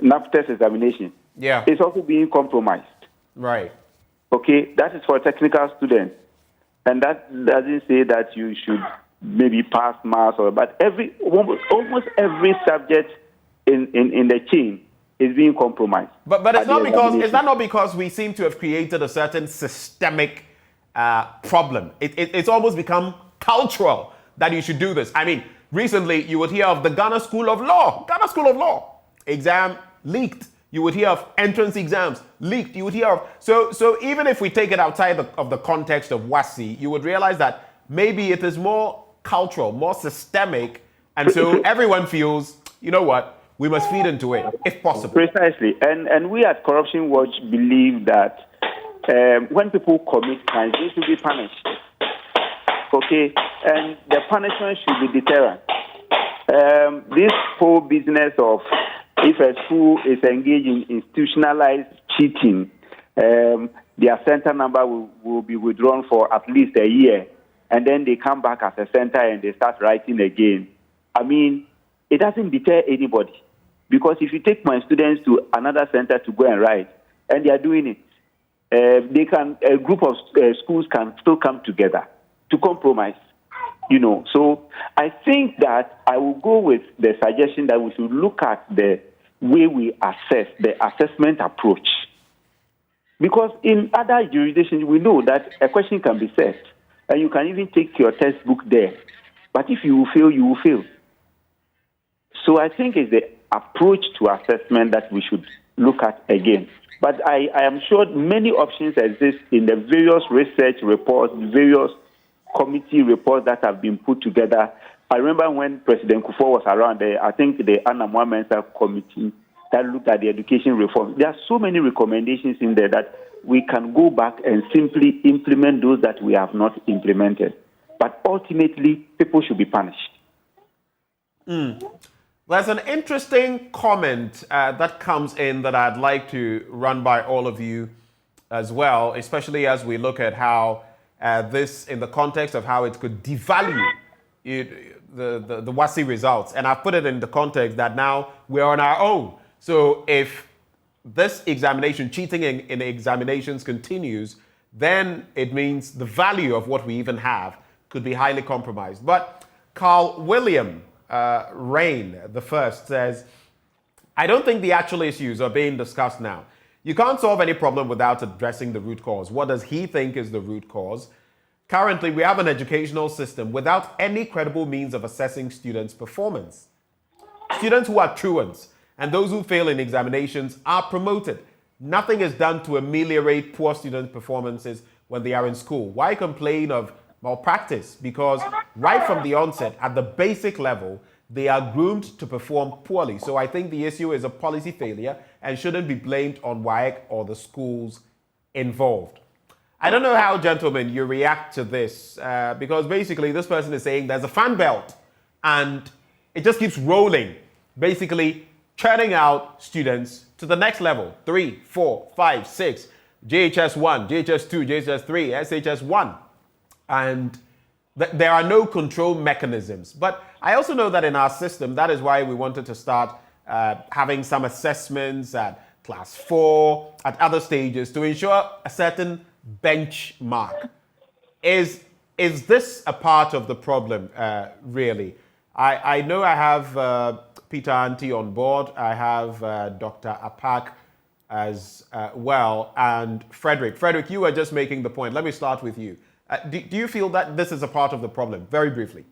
NAPTEX examination, is also being compromised. Right. Okay, that is for technical students, and that doesn't say that you should maybe pass maths but almost every subject in the chain is being compromised. But it's not because is that not because we seem to have created a certain systemic problem? It's almost become cultural that you should do this. I mean, recently you would hear of the Ghana School of Law exam leaked. You would hear of entrance exams leaked. You would hear of so even if we take it outside of the context of WASSCE, you would realize that maybe it is more cultural, more systemic, and so everyone feels, you know what, we must feed into it, if possible. Precisely. And we at Corruption Watch believe that when people commit crimes, they should be punished. Okay? And the punishment should be deterrent. This whole business of if a school is engaged in institutionalized cheating, their center number will be withdrawn for at least a year, and then they come back as a center and they start writing again. I mean, it doesn't deter anybody. Because if you take my students to another center to go and write, and they are doing it, a group of schools can still come together to compromise, So I think that I will go with the suggestion that we should look at the way we assess, the assessment approach. Because in other jurisdictions, we know that a question can be set, and you can even take your textbook there. But if you will fail, you will fail. So I think it's the approach to assessment that we should look at again. But I am sure many options exist in the various research reports, various committee reports that have been put together. I remember when President Kufuor was around there, I think the Anamwa Mensa Committee that looked at the education reform. There are so many recommendations in there that we can go back and simply implement those that we have not implemented. But ultimately, people should be punished. There's an interesting comment that comes in that I'd like to run by all of you as well, especially as we look at how this, in the context of how it could devalue the WASSCE results. And I've put it in the context that now we're on our own. So if this examination, cheating in examinations continues, then it means the value of what we even have could be highly compromised. But Carl William Rain, the first, says, I don't think the actual issues are being discussed now. You can't solve any problem without addressing the root cause. What does he think is the root cause? Currently, we have an educational system without any credible means of assessing students' performance. Students who are truants and those who fail in examinations are promoted. Nothing is done to ameliorate poor student performances when they are in school. Why complain of malpractice? Because right from the onset, at the basic level, they are groomed to perform poorly. So I think the issue is a policy failure and shouldn't be blamed on WAEC or the schools involved. I don't know how, gentlemen, you react to this, because basically this person is saying there's a fan belt and it just keeps rolling, basically churning out students to the next level, 3, 4, 5, 6, JHS 1, JHS 2, JHS 3, SHS 1. And there are no control mechanisms. But I also know that in our system, that is why we wanted to start having some assessments at class 4, at other stages, to ensure a certain benchmark. Is this a part of the problem, really? I know I have Peter Anti on board. I have Dr. Apak as well, and Frederick. Frederick, you were just making the point. Let me start with you. Do you feel that this is a part of the problem? Very briefly.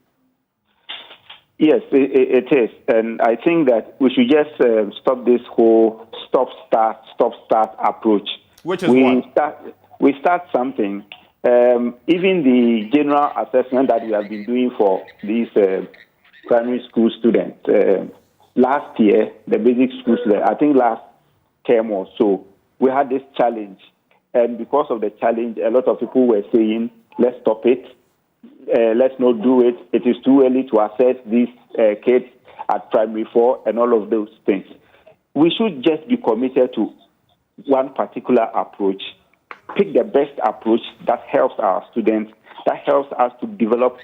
Yes, it is. And I think that we should just stop this whole stop-start approach. Which is what? We start something. Even the general assessment that we have been doing for these primary school students. Last year, the basic school students, I think last term or so, we had this challenge. And because of the challenge, a lot of people were saying, let's stop it. Let's not do it. It is too early to assess these kids at primary 4 and all of those things. We should just be committed to one particular approach, pick the best approach that helps our students, that helps us to develop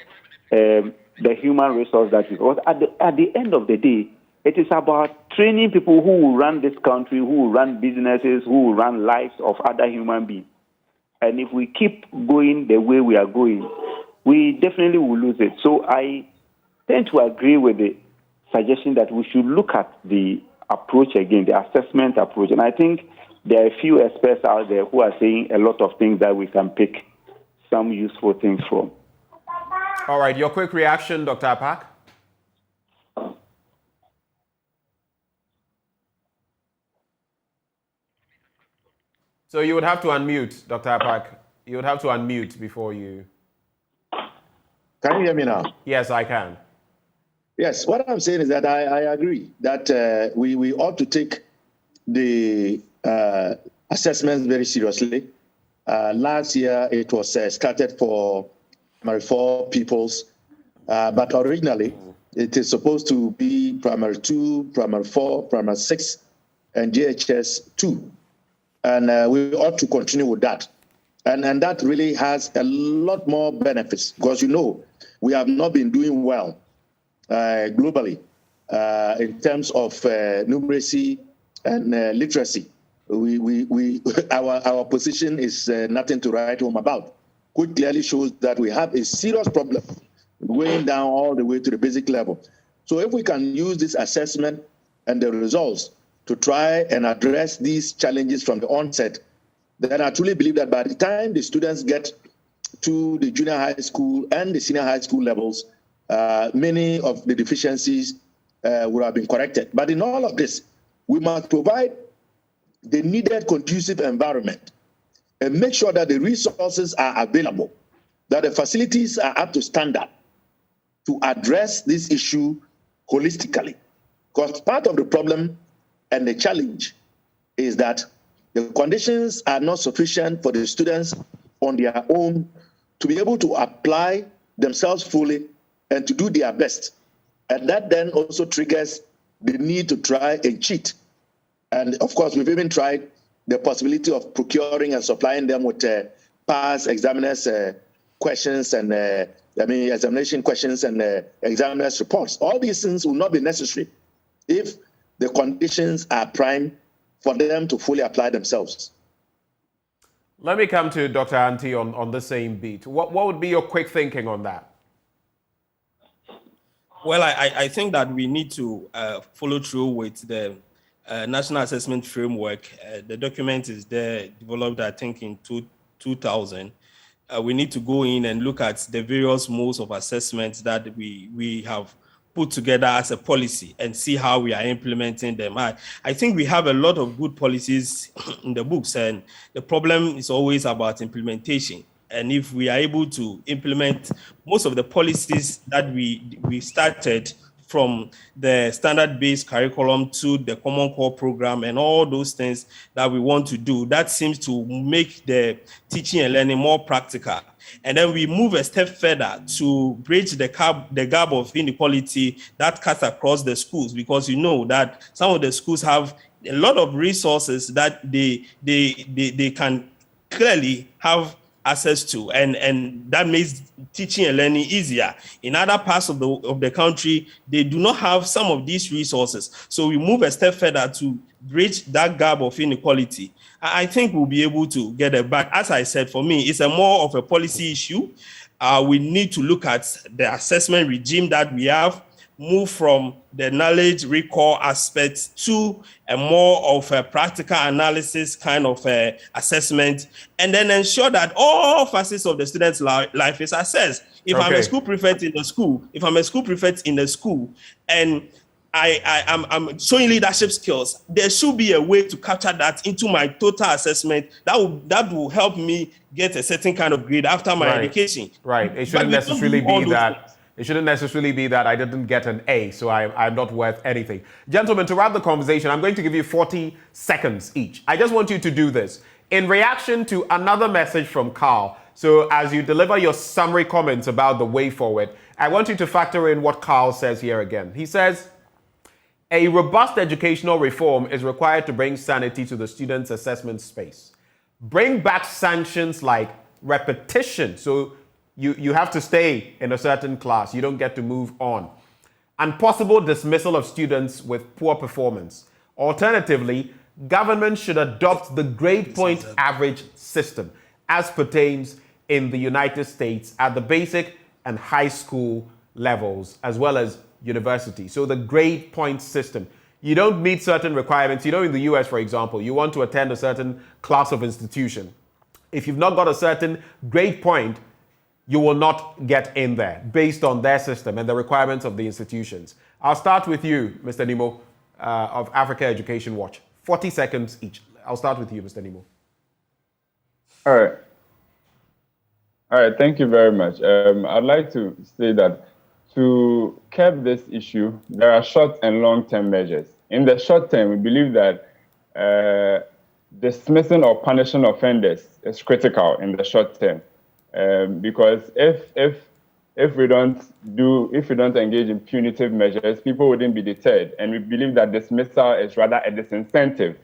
the human resource that we got. At the end of the day, it is about training people who will run this country, who will run businesses, who will run lives of other human beings. And if we keep going the way we are going, we definitely will lose it. So I tend to agree with the suggestion that we should look at the approach again, the assessment approach. And I think there are a few experts out there who are saying a lot of things that we can pick some useful things from. All right, your quick reaction, Dr. Apak? So you would have to unmute, Dr. Apak. You would have to unmute before you... Can you hear me now? Yes, I can. Yes, what I'm saying is that I agree that we ought to take the assessments very seriously. Last year, it was started for primary 4 pupils, but originally, it is supposed to be primary 2, primary 4, primary 6, and JHS 2. And we ought to continue with that. And that really has a lot more benefits because, you know, we have not been doing well globally in terms of numeracy and literacy. Our position is nothing to write home about, which clearly shows that we have a serious problem going down all the way to the basic level. So if we can use this assessment and the results to try and address these challenges from the onset, then I truly believe that by the time the students get to the junior high school and the senior high school levels, many of the deficiencies would have been corrected. But in all of this, we must provide the needed conducive environment and make sure that the resources are available, that the facilities are up to standard to address this issue holistically. Because part of the problem and the challenge is that the conditions are not sufficient for the students on their own to be able to apply themselves fully and to do their best. And that then also triggers the need to try and cheat. And of course, we've even tried the possibility of procuring and supplying them with past examiners' questions and examination questions and examiners' reports. All these things will not be necessary if the conditions are prime for them to fully apply themselves. Let me come to Dr. Anti on the same beat. What would be your quick thinking on that? Well, I think that we need to follow through with the National Assessment Framework. The document is there, developed, I think, in 2000. We need to go in and look at the various modes of assessments that we have put together as a policy and see how we are implementing them. I think we have a lot of good policies in the books, and the problem is always about implementation. And if we are able to implement most of the policies that we started from the standard-based curriculum to the Common Core program and all those things that we want to do. That seems to make the teaching and learning more practical. And then we move a step further to bridge the gap of inequality that cuts across the schools, because you know that some of the schools have a lot of resources that they can clearly have access to, and that makes teaching and learning easier. In other parts of the country, they do not have some of these resources. So we move a step further to bridge that gap of inequality. I think we'll be able to get it back. As I said, for me, it's a more of a policy issue. We need to look at the assessment regime that we have, move from the knowledge recall aspect to a more of a practical analysis kind of assessment, and then ensure that all facets of the student's life is assessed. If I'm a school prefect in the school, and I'm showing leadership skills, there should be a way to capture that into my total assessment that will help me get a certain kind of grade after my education. Right. It shouldn't necessarily be that. It shouldn't necessarily be that I didn't get an A, so I'm not worth anything. Gentlemen, to wrap the conversation, I'm going to give you 40 seconds each. I just want you to do this in reaction to another message from Carl. So as you deliver your summary comments about the way forward, I want you to factor in what Carl says here again. He says, a robust educational reform is required to bring sanity to the student's assessment space. Bring back sanctions like repetition. So you have to stay in a certain class. You don't get to move on. And possible dismissal of students with poor performance. Alternatively, government should adopt the grade point average system as pertains in the United States at the basic and high school levels, as well as university. So the grade point system. You don't meet certain requirements. You know, in the US, for example, you want to attend a certain class of institution. If you've not got a certain grade point, you will not get in there based on their system and the requirements of the institutions. I'll start with you, Mr. Nimo, of Africa Education Watch. 40 seconds each. I'll start with you, Mr. Nimo. All right, thank you very much. I'd like to say that to curb this issue, there are short and long-term measures. In the short term, we believe that dismissing or punishing offenders is critical in the short term. Because if we don't engage in punitive measures, people wouldn't be deterred. And we believe that dismissal is rather a disincentive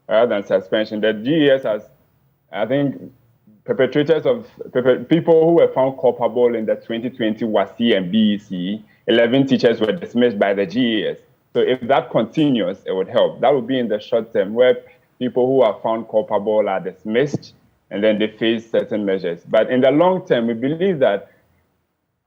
rather than suspension. The GES has, I think, people who were found culpable in the 2020 WASSCE and BECE, 11 teachers were dismissed by the GES. So if that continues, it would help. That would be in the short term, where people who are found culpable are dismissed and then they face certain measures. But in the long term, we believe that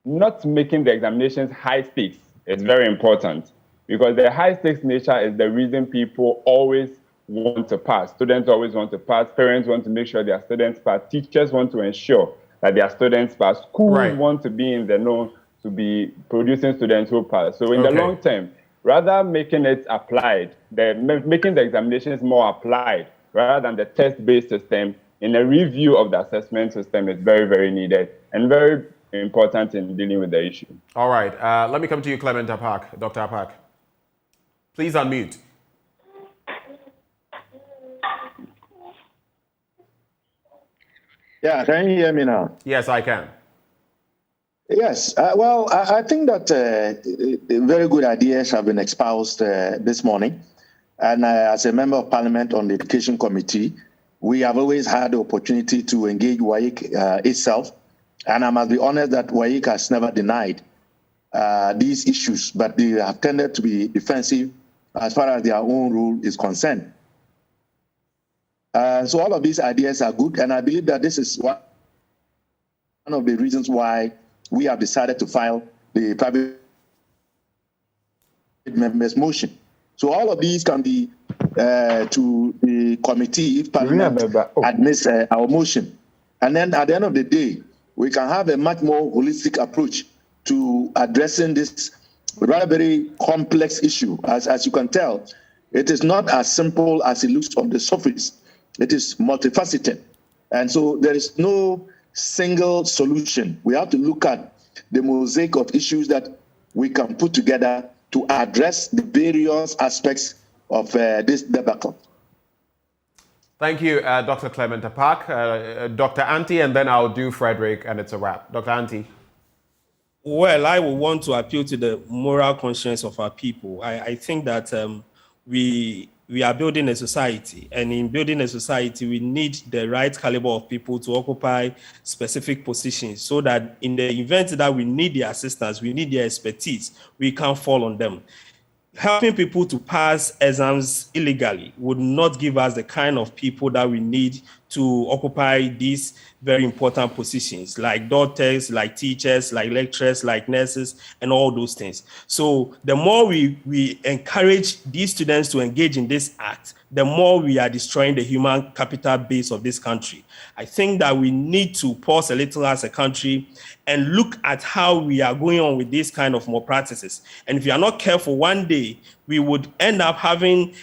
not making the examinations high stakes is very important, because the high stakes nature is the reason people always want to pass. Students always want to pass. Parents want to make sure their students pass. Teachers want to ensure that their students pass. Schools want to be in the know to be producing students who pass. So in the long term, rather making it applied, making the examinations more applied rather than the test-based system, in a review of the assessment system is very, very needed and very important in dealing with the issue. All right. Let me come to you, Clement Apak, Dr. Apak. Please unmute. Yeah, can you hear me now? Yes, I can. Yes. I think that very good ideas have been espoused this morning. And as a member of Parliament on the Education Committee, we have always had the opportunity to engage WAIC itself. And I must be honest that WAIC has never denied these issues, but they have tended to be defensive as far as their own rule is concerned. So all of these ideas are good, and I believe that this is one of the reasons why we have decided to file the private members' motion. So all of these can be to the committee if Parliament admits our motion. And then at the end of the day, we can have a much more holistic approach to addressing this rather very complex issue. As you can tell, it is not as simple as it looks on the surface. It is multifaceted. And so there is no single solution. We have to look at the mosaic of issues that we can put together to address the various aspects of this debacle. Thank you, Dr. Clement Apak. Dr. Anti, and then I'll do Frederick, and it's a wrap. Dr. Anti. Well, I would want to appeal to the moral conscience of our people. I think that we are building a society, and in building a society, we need the right caliber of people to occupy specific positions so that in the event that we need their assistance, we need their expertise, we can fall on them. Helping people to pass exams illegally would not give us the kind of people that we need to occupy these very important positions, like doctors, like teachers, like lecturers, like nurses, and all those things. So the more we encourage these students to engage in this act, the more we are destroying the human capital base of this country. I think that we need to pause a little as a country and look at how we are going on with these kind of malpractices. And if we are not careful, one day we would end up having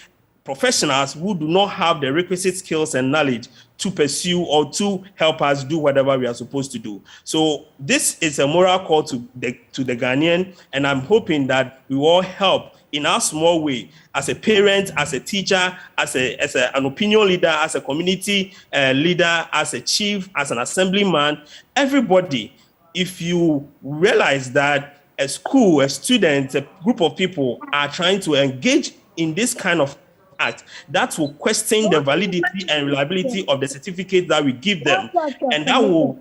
professionals who do not have the requisite skills and knowledge to pursue or to help us do whatever we are supposed to do. So this is a moral call to the Ghanaian, and I'm hoping that we all help in our small way, as a parent, as a teacher, as an opinion leader, as a community leader, as a chief, as an assemblyman, everybody. If you realize that a school, a student, a group of people are trying to engage in this kind of act, that will question the validity and reliability of the certificate that we give them, and that will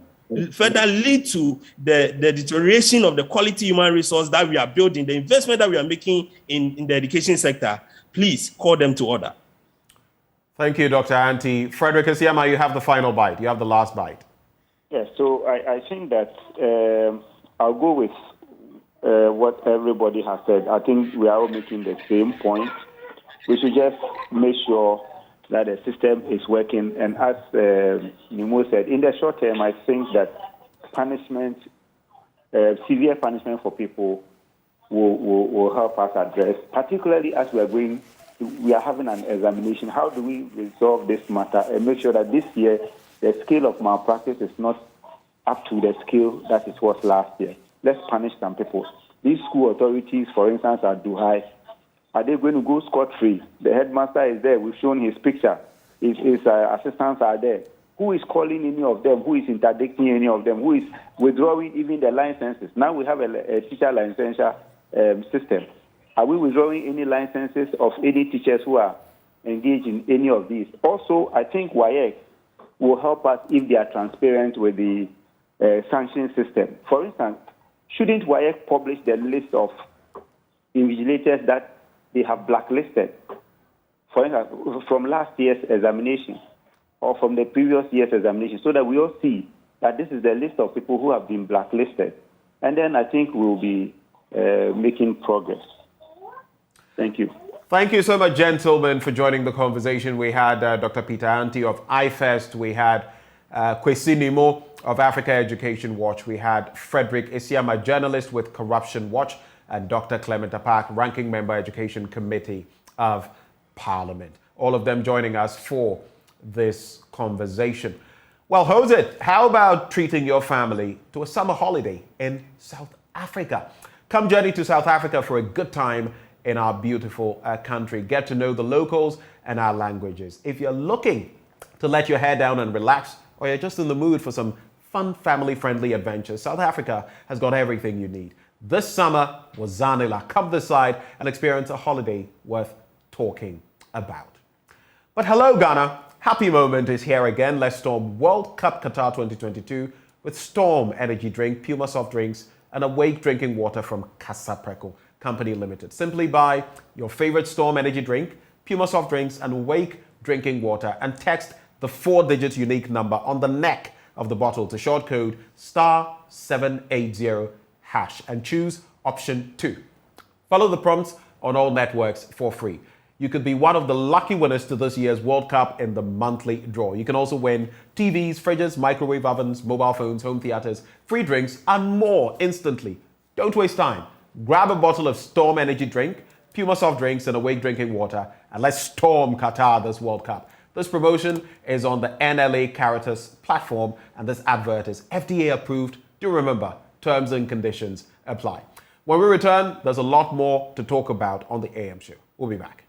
further lead to the deterioration of the quality human resource that we are building, the investment that we are making in the education sector. Please call them to order. Thank you, Dr. Anti. Frederick Esiama, you have the final bite. You have the last bite. Yes, so I think that I'll go with what everybody has said. I think we are all making the same point. We should just make sure that the system is working. And as Nimo said, in the short term, I think that punishment, severe punishment for people will help us address, particularly as we are having an examination. How do we resolve this matter and make sure that this year the scale of malpractice is not up to the scale that it was last year? Let's punish some people. These school authorities, for instance, at Duhai, are they going to go scot-free? The headmaster is there. We've shown his picture. His assistants are there. Who is calling any of them? Who is interdicting any of them? Who is withdrawing even the licenses? Now we have a teacher licensure system. Are we withdrawing any licenses of any teachers who are engaged in any of these? Also, I think WASSCE will help us if they are transparent with the sanction system. For instance, shouldn't WASSCE publish the list of invigilators that they have blacklisted, for instance, from last year's examination or from the previous year's examination, so that we all see that this is the list of people who have been blacklisted? And then I think we'll be making progress. Thank you. Thank you so much, gentlemen, for joining the conversation. We had Dr. Peter Anti of IFEST. We had Kwesi Nimo of Africa Education Watch. We had Frederick Esiama, journalist with Corruption Watch, and Dr. Clement Apak, Ranking Member, Education Committee of Parliament. All of them joining us for this conversation. Well, Jose, how about treating your family to a summer holiday in South Africa? Come journey to South Africa for a good time in our beautiful country. Get to know the locals and our languages. If you're looking to let your hair down and relax, or you're just in the mood for some fun, family-friendly adventures, South Africa has got everything you need. This summer was Zanila. Come this side and experience a holiday worth talking about. But hello, Ghana. Happy moment is here again. Let's storm World Cup Qatar 2022 with Storm Energy Drink, Puma Soft Drinks, and Awake Drinking Water from Casapreco Company Limited. Simply buy your favorite Storm Energy Drink, Puma Soft Drinks, and Awake Drinking Water and text the 4-digit unique number on the neck of the bottle to short code *780# and choose option 2. Follow the prompts on all networks for free. You could be one of the lucky winners to this year's World Cup in the monthly draw. You can also win TVs, fridges, microwave ovens, mobile phones, home theaters, free drinks, and more instantly. Don't waste time. Grab a bottle of Storm Energy Drink, Puma Soft Drinks, and Awake Drinking Water, and let's storm Qatar this World Cup. This promotion is on the NLA Caritas platform, and this advert is FDA approved. Do remember, terms and conditions apply. When we return, there's a lot more to talk about on the AM show. We'll be back.